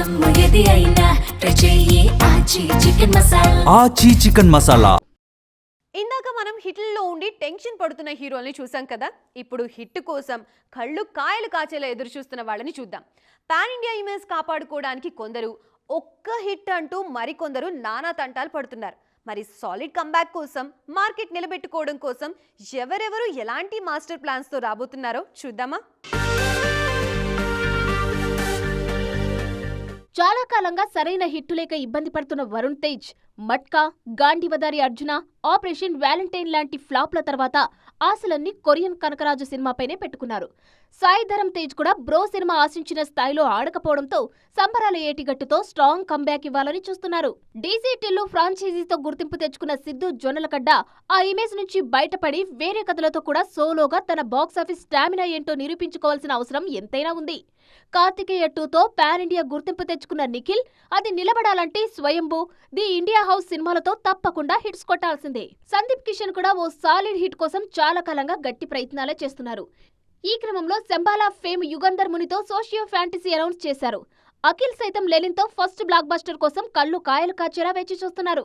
జమ్ము ఏది అయినా ట్రై చెయ్యి ఆచి చికెన్ మసాలా. ఆచి చికెన్ మసాలా. ఇందాక మనం హిట్లలో ఉండి టెన్షన్ పడుతున్న హీరోల్ని చూసాం కదా. ఇప్పుడు హిట్ కోసం కళ్ళు కాయలు కాచేలా ఎదురు చూస్తున్న వాళ్ళని చూద్దాం. పాన్ ఇండియా ఇమేజ్ కాపాడుకోవడానికి కొందరు, ఒక్క హిట్ అంటూ మరికొందరు నానా తంటాలు పడుతున్నారు. మరి సాలిడ్ కంబ్యాక్ కోసం, మార్కెట్ నిలబెట్టుకోవడం కోసం ఎవరెవరు ఎలాంటి మాస్టర్ ప్లాన్స్ తో రాబోతున్నారో చూద్దామా. చాలా కాలంగా సరైన హిట్టు లేక ఇబ్బంది పడుతున్న వరుణ్ తేజ్, మట్కా, గాంధీవదారి అర్జున, ఆపరేషన్ వ్యాలంటైన్ లాంటి ఫ్లాప్ల తర్వాత ఆశలన్నీ కొరియన్ కనకరాజు సినిమాపైనే పెట్టుకున్నారు. సాయి ధరమ్ తేజ్ కూడా బ్రో సినిమా ఆశించిన స్థాయిలో ఆడకపోవడంతో సంబరాల ఏటిగట్టుతో స్ట్రాంగ్ కంబ్యాక్ ఇవ్వాలని చూస్తున్నారు. డీసీ టిల్లు ఫ్రాంచైజీతో గుర్తింపు తెచ్చుకున్న సిద్ధు జొన్నలగడ్డ ఆ ఇమేజ్ నుంచి బయటపడి వేరే కథలతో కూడా సోలోగా తన బాక్సాఫీస్ స్టామినా ఏంటో నిరూపించుకోవాల్సిన అవసరం ఎంతైనా ఉంది. కార్తికేయ 2తో పాన్ ఇండియా గుర్తింపు తెచ్చుకున్న నిఖిల్ అది నిలబడాలంటే స్వయంభూ, ది ఇండియా హౌస్ సినిమాలతో తప్పకుండా హిట్స్ కొట్టాల్సిందే. సందీప్ కిషన్ కూడా ఓ సాలిడ్ హిట్ కోసం చాలా కాలంగా గట్టి ప్రయత్నాలే చేస్తున్నారు. ఈ క్రమంలో శంబాలా ఫేమ్ యుగంధర్ మునితో సోషియో ఫ్యాంటసీ అనౌన్స్ చేశారు. అఖిల్ సైతం లెనిన్తో ఫస్ట్ బ్లాక్ బస్టర్ కోసం కళ్ళు కాయలు కాచేలా వేచి చూస్తున్నారు.